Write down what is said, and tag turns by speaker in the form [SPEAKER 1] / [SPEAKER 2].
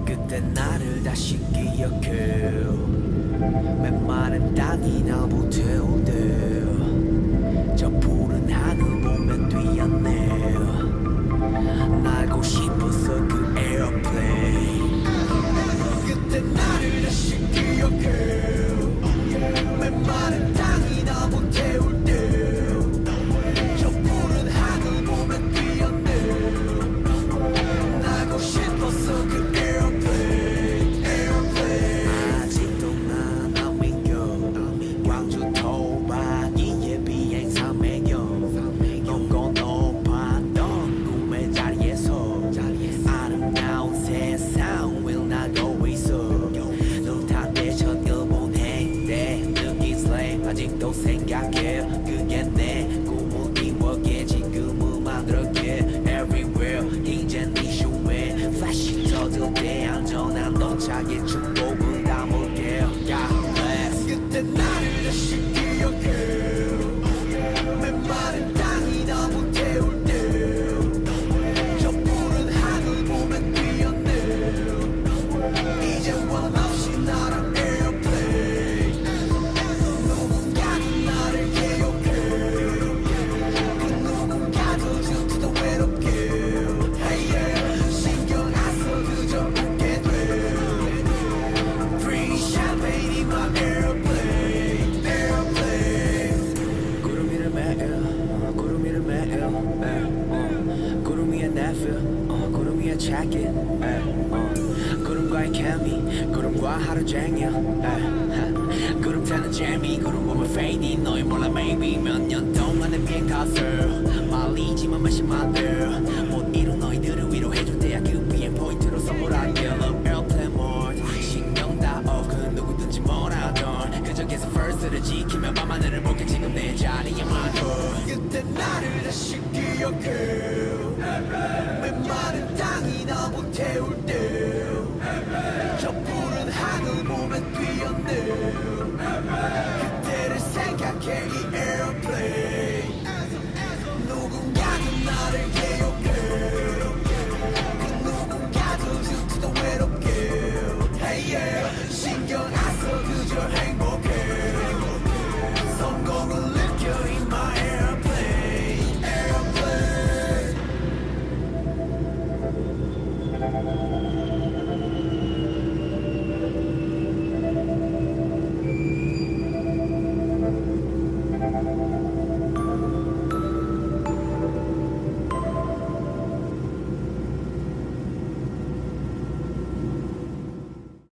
[SPEAKER 1] 그때 나를 다시 기억해. 메마른 땅이 나무 태울 때 저 푸른 하늘 보면 뛰었네. 날고 싶었어 그 에어플레인. 그때 나를 다시 기억해. 메마른 땅이 나무 태울 때 저 푸른 하늘 보면 뛰었네. 날고 싶었어 그 에어플레인. 아직도 난 안 믿겨. 광주 토박이의 비행사 매겨. 높고 높았던 꿈의 자리에서 아름다운 세상 will 나고 있어. 눈 탔대 첫 일본 행때 느낀 슬레임 아직도 생각해. 그게 내 꿈을 이루게 지금은 만들었게. Everywhere 이젠 이슈에 플래시 터질 때 안전한 도착의 축복을 담을게. God bless. 그때 나를 다시 기억해. 메마른 땅이 나무 태울 때 저 푸른 하늘 보면 뛰었네. 이제 원 없이 날아 에어플레인. 누군가는 나를 기억해. 그 누군가도 지금도 외롭게. Hey yeah. 신경 안 써 그저 웃게 돼. Free champagne in my airplane. 구름 위를 매일 구름 위를 매일 구름 위에 내 feel 구름 위에 check it 구름과의 케미 구름과 하루 종일 구름 타는 재미 구름 보면 fading 너희 몰라 maybe 몇 년 동안의 비행 탓을 말리지만 마시만들 못 이룬 너희들을 위로해줄 때야 그 비행 포인트로 선물할게. Love airplane mode 신경 다 off 그 누구든지 뭐라던 그저 계속 first를 지키며 밤하늘을 볼게. 지금 내 자리에 만들 그때 나를 다시 기억해. 메마른 땅이 나무 태울 때 저 푸른 하늘 보면 뛰었네. 그때를 생각해 이 에어플레인. 누군가는 나를 기억해. 그 누군가도 지금도 외롭게. Hey yeah. 신경 안 써 그저 행복해. 성공을 느껴 in my airplane.